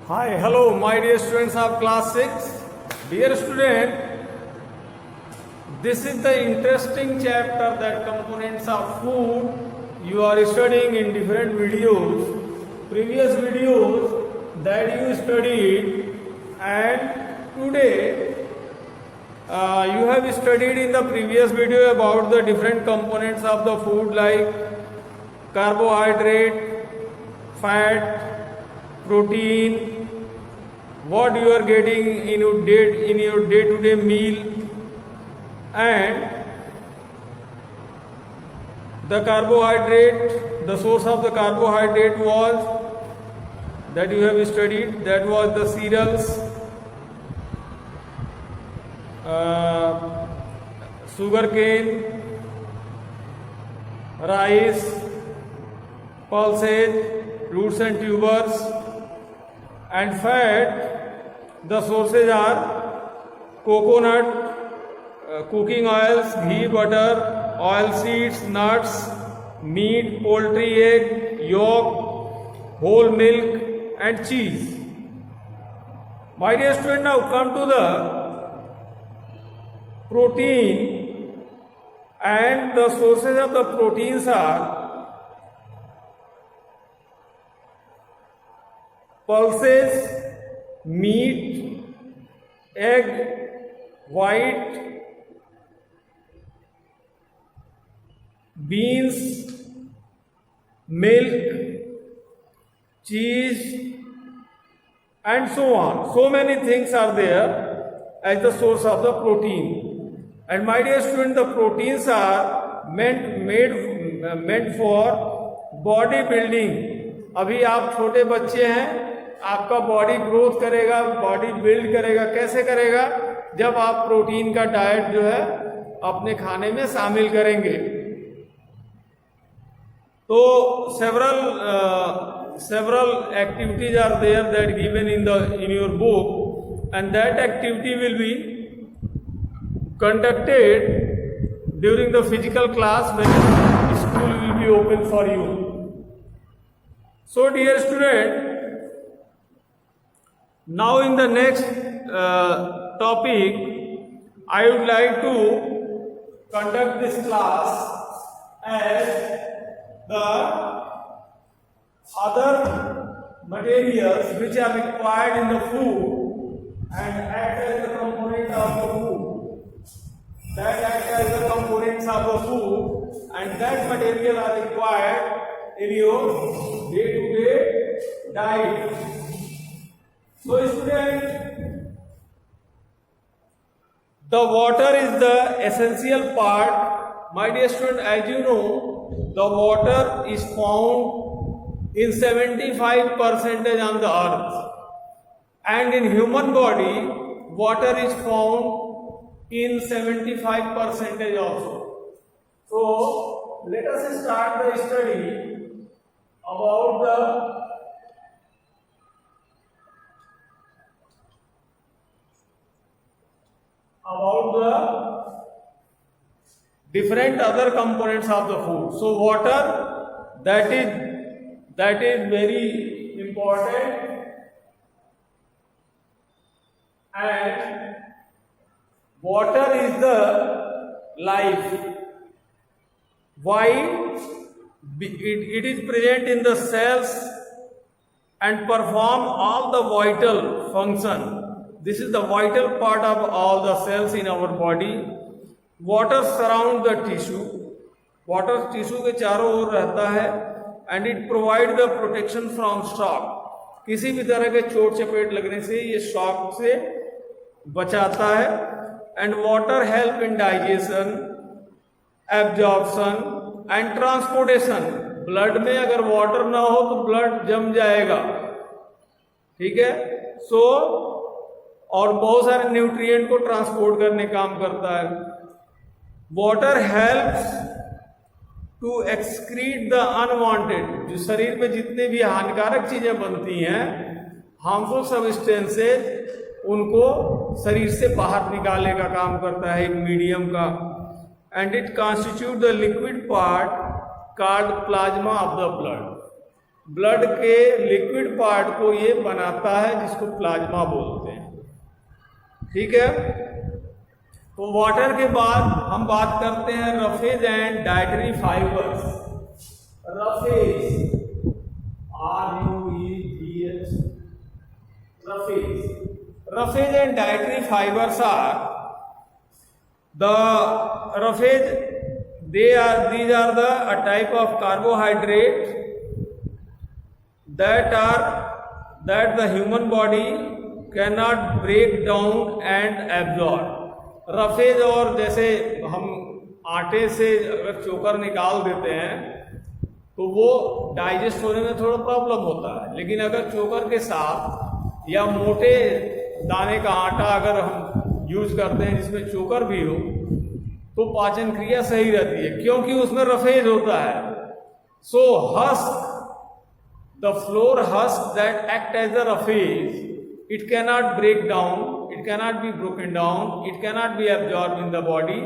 Hi, hello, my dear students of class 6. Dear student, this is the interesting chapter that components of food you are studying in different videos. Previous videos that you studied, and today you have studied in the previous video about the different components of the food like carbohydrate, fat, protein, what you are getting in your day-to-day meal, and the carbohydrate, the source of the carbohydrate was that you have studied, that was the cereals, sugarcane, rice, pulses, roots and tubers, and fat. The sources are coconut, cooking oils, ghee, butter, oil seeds, nuts, meat, poultry, egg, yolk, whole milk, and cheese. My dear student, now come to the protein, and the sources of the proteins are pulses, meat, egg, white, beans, milk, cheese, and so on. So many things are there as the source of the protein. And my dear student, the proteins are meant for body building. अभी आप छोटे बच्चे हैं, आपका body growth करेगा, body build करेगा. कैसे करेगा? जब आप प्रोटीन का डाइट जो है अपने खाने में शामिल करेंगे. तो several activities are there that given in your book, and that activity will be conducted during the physical class when school will be open for you. So dear student, now in the next topic, I would like to conduct this class as the other materials which are required in the food and act as the component of the food. That act as the components of the food, and that material are required in your day-to-day diet. So student, the water is the essential part. My dear student, as you know, the water is found in 75% on the earth, and in human body, water is found in 75% also. So let us start the study about the different other components of the food. So water, that is very important, and water is the life. Why? It is present in the cells and perform all the vital function. This is the vital part of all the cells in our body. Water surround the tissue. Water tissue के चारों ओर रहता है, and it provide the protection from shock. किसी भी तरह के चोट चपेट लगने से ये शॉक से बचाता है. And water help in digestion, absorption and transportation. Blood में अगर वाटर ना हो तो ब्लड जम जाएगा, ठीक है. सो और बहुत सारे न्यूट्रिएंट को ट्रांसपोर्ट करने काम करता है. Water helps to excrete the unwanted. जो शरीर में जितने भी हानिकारक चीजें बनती हैं, हार्मफुल सब्सटेंसेस, उनको शरीर से बाहर निकालने का काम करता है एक मीडियम का. And it constitute the liquid part called plasma of the blood. Blood के लिक्विड पार्ट को ये बनाता है, जिसको प्लाज्मा बोलते हैं। ठीक है, तो वाटर के बाद हम बात करते हैं roughage and dietary fibres. Roughage, RUEGH, rafage and dietary fibers are the rafage. These are a type of carbohydrate that the human body cannot break down and absorb. Roughage, और जैसे हम आटे से अगर चोकर निकाल देते हैं तो वो डाइजेस्ट होने में थोड़ा प्रॉब्लम होता है, लेकिन अगर चोकर के साथ या मोटे दाने का आटा अगर हम यूज करते हैं जिसमें चोकर भी हो, तो पाचन क्रिया सही रहती है, क्योंकि उसमें रफेज होता है। So husk, the floor husk that act as a roughage, it cannot break down, it cannot be broken down, it cannot be absorbed in the body,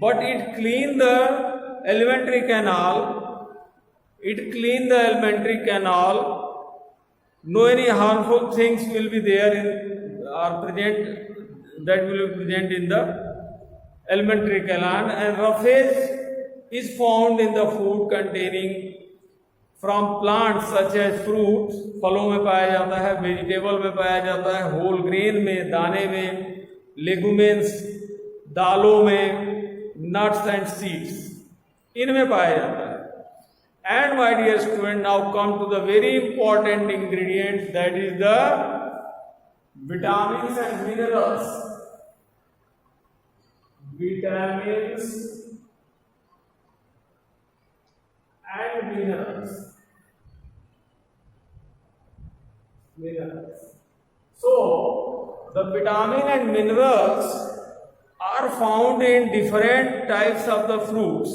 but it clean the alimentary canal, no any harmful things will be there that will be present in the alimentary canal. And roughage is found in the food containing from plant such as fruits, फलों में पाया जाता है, vegetable में पाया जाता है, whole grain में, दाने में, लेगुमेंस, दालों में, नट्स एंड सीड्स, इनमें पाया जाता है। And my dear student, now come to the very important ingredient, that is the vitamins and minerals. Vitamins and minerals. So the vitamin and minerals are found in different types of the fruits.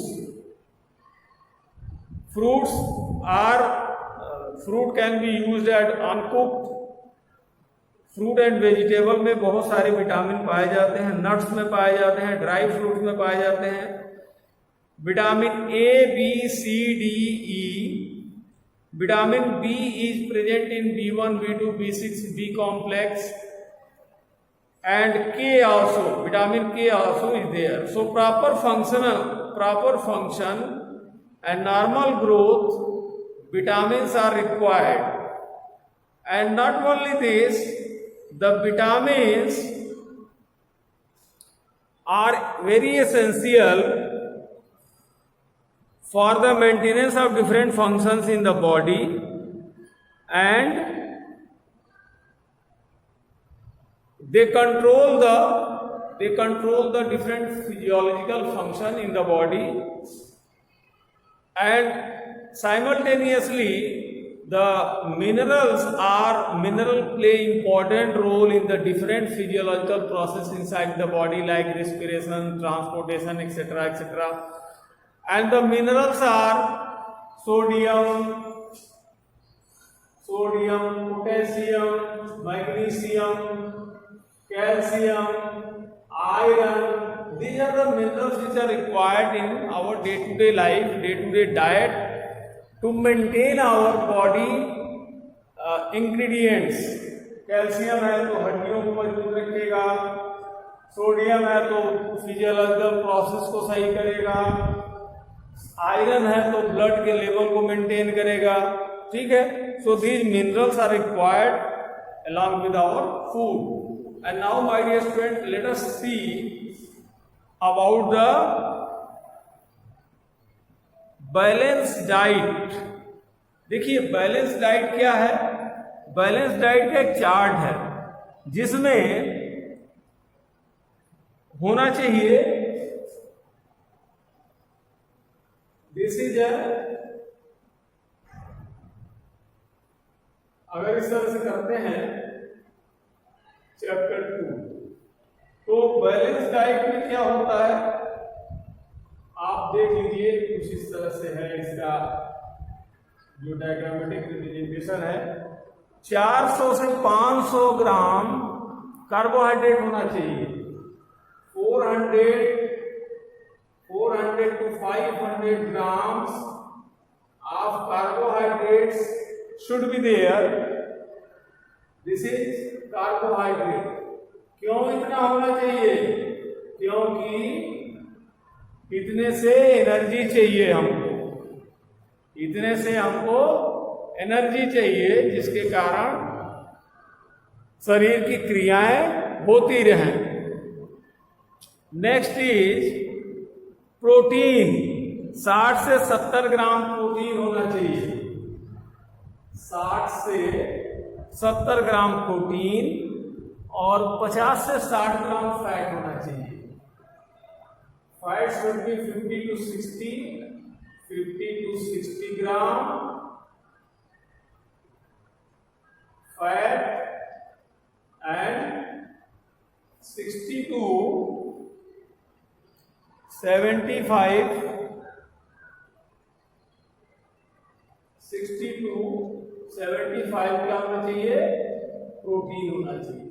Fruit can be used as uncooked. Fruit and vegetable में बहुत सारे vitamin पाए जाते हैं, nuts में पाए जाते हैं, ड्राई फ्रूट्स में पाए जाते हैं। Vitamin A, B, C, D, E. Vitamin B is present in B1, B2, B6, B complex, and K also. Vitamin K also is there. So proper function and normal growth, vitamins are required. And not only this, the vitamins are very essential for the maintenance of different functions in the body, and they control the different physiological function in the body, and simultaneously the minerals play important role in the different physiological process inside the body, like respiration, transportation, etc., etc. And the minerals are sodium, potassium, magnesium, calcium, iron. These are the minerals which are required in our day-to-day life, day-to-day diet, to maintain our body ingredients. Calcium है तो हड्डियों को मजबूत रखेगा, sodium है तो physiological process को सही करेगा, आयरन है तो ब्लड के लेवल को मेंटेन करेगा। ठीक है, so these minerals are required along with our food. And now my dear student, let us see about the balance diet. देखिए बैलेंस डाइट क्या है? बैलेंस डाइट का एक चार्ट है जिसमें होना चाहिए, दिस इज अगर इस तरह से करते हैं चैप्टर 2, तो बैलेंस डाइट में क्या होता है आप देख लीजिए, कुछ इस तरह से है इसका जो डायग्रामेटिक रिप्रेजेंटेशन है। 400 से 500 ग्राम कार्बोहाइड्रेट होना चाहिए, 400 to 500 grams of carbohydrates should be there. This is carbohydrate. क्यों इतना होना चाहिए? क्योंकि इतने से एनर्जी चाहिए हमको, इतने से हमको एनर्जी चाहिए, जिसके कारण शरीर की क्रियाएं होती रहें। Next is protein. 60 से 70 ग्राम प्रोटीन होना चाहिए। 60 से 70 ग्राम प्रोटीन और 50 से 60 ग्राम फैट होना चाहिए। Fat should be 50 to 60 gram fat and 60 to 75 क्या होना चाहिए? प्रोटीन होना चाहिए।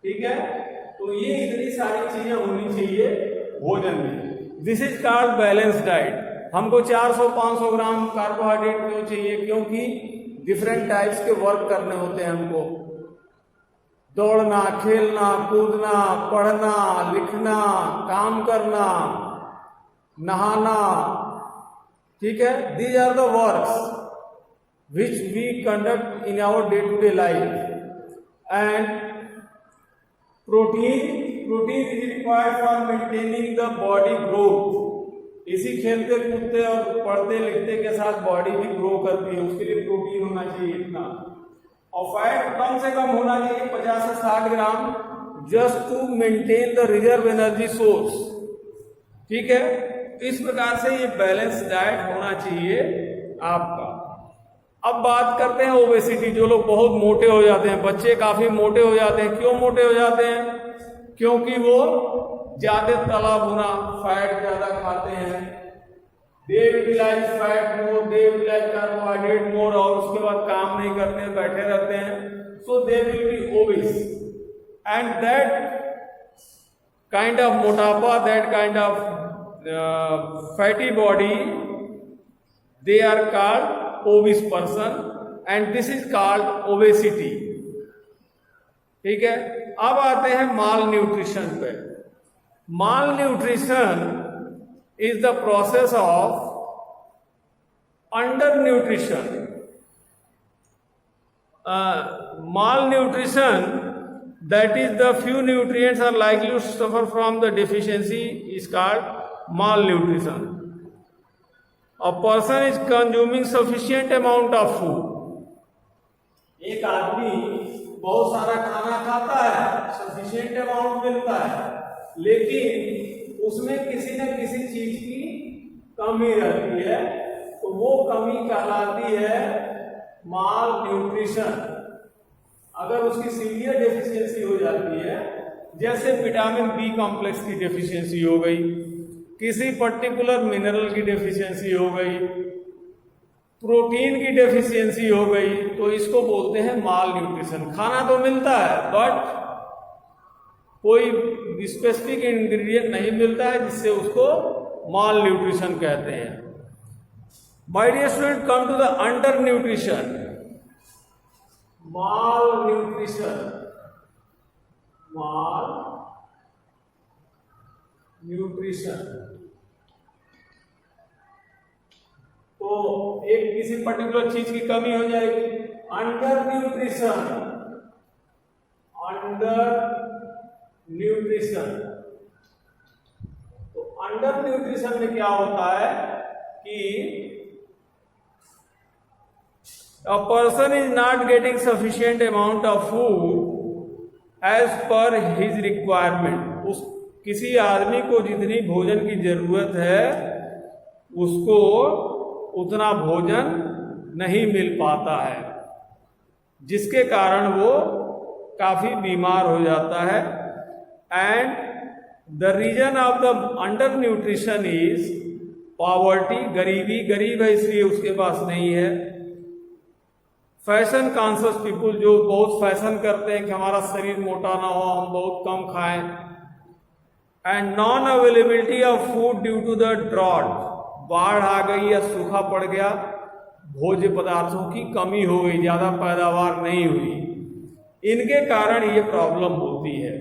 ठीक है, तो ये इतनी सारी चीजें होनी चाहिए भोजन में। This is called balance diet. हमको 400-500 ग्राम कार्बोहाइड्रेट क्यों चाहिए? क्योंकि डिफरेंट टाइप्स के वर्क करने होते हैं हमको। दौड़ना, खेलना, कूदना, पढ़ना, लिखना, काम करना, नहाना। ठीक है, these are the works which we conduct in our day-to-day life. And protein is required for maintaining the body growth. इसी खेलते कूदते और पढ़ते लिखते के साथ बॉडी भी ग्रो करती है, उसके लिए प्रोटीन होना चाहिए इतना। और फैट कम से कम होना चाहिए 50 से 60 ग्राम, just to maintain the reserve energy source. ठीक है, इस प्रकार से ये बैलेंस डाइट होना चाहिए आपका। अब बात करते हैं ओबेसिटी। जो लोग बहुत मोटे हो जाते हैं, बच्चे काफी मोटे हो जाते हैं। क्यों मोटे हो जाते हैं? क्योंकि वो ज्यादा तला भुना फैट ज्यादा खाते हैं। They utilize fat more, they utilize carbohydrate मोर, और उसके बाद काम नहीं करते हैं, बैठे रहते हैं। So they will be obese, and that kind of मोटापा, that kind of fatty body, they are called obese person, and this is called obesity। ठीक है, अब आते हैं माल न्यूट्रिशन पे। Malnutrition is the process of undernutrition. Malnutrition, that is the few nutrients are likely to suffer from the deficiency, is called malnutrition। A person is consuming sufficient amount of food। एक आदमी बहुत सारा खाना खाता है, sufficient amount मिलता है, लेकिन उसमें किसी न किसी चीज की कमी रहती है, तो वो कमी कहलाती है माल न्यूट्रिशन। अगर उसकी सीवियर डेफिशिएंसी हो जाती है, जैसे विटामिन बी कॉम्प्लेक्स की डेफिशिएंसी हो गई, किसी पर्टिकुलर मिनरल की डेफिशिएंसी हो गई, प्रोटीन की डेफिशिएंसी हो गई, तो इसको बोलते हैं माल न्यूट्रिशन। खाना तो मिलता है बट कोई स्पेसिफिक इंग्रेडिएंट नहीं मिलता है, जिससे उसको माल न्यूट्रिशन कहते हैं। My dear student, come to the undernutrition. Malnutrition, malnutrition, तो एक किसी पर्टिकुलर चीज की कमी हो जाएगी। अंडर न्यूट्रिशन, अंडर न्यूट्रिशन, तो अंडर न्यूट्रिशन में क्या होता है कि a person is not getting sufficient amount of food as per his requirement। उस किसी आदमी को जितनी भोजन की जरूरत है, उसको उतना भोजन नहीं मिल पाता है, जिसके कारण वो काफी बीमार हो जाता है। And the reason of the undernutrition is poverty, गरीबी। गरीब है इसलिए उसके पास नहीं है। फैशन कॉन्शियस पीपुल, जो बहुत फैशन करते हैं कि हमारा शरीर मोटा ना हो, हम बहुत कम खाएं। And non availability of food due to the drought, बाढ़ आ गई या सूखा पड़ गया, भोज्य पदार्थों की कमी हो गई, ज़्यादा पैदावार नहीं हुई, इनके कारण ये प्रॉब्लम होती है।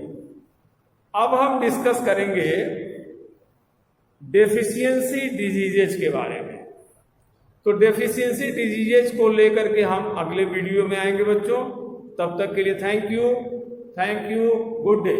अब हम डिस्कस करेंगे डेफिशिएंसी डिजीजेज के बारे में। तो डेफिशिएंसी डिजीजेज को लेकर के हम अगले वीडियो में आएंगे बच्चों। तब तक के लिए थैंक यू, गुड डे।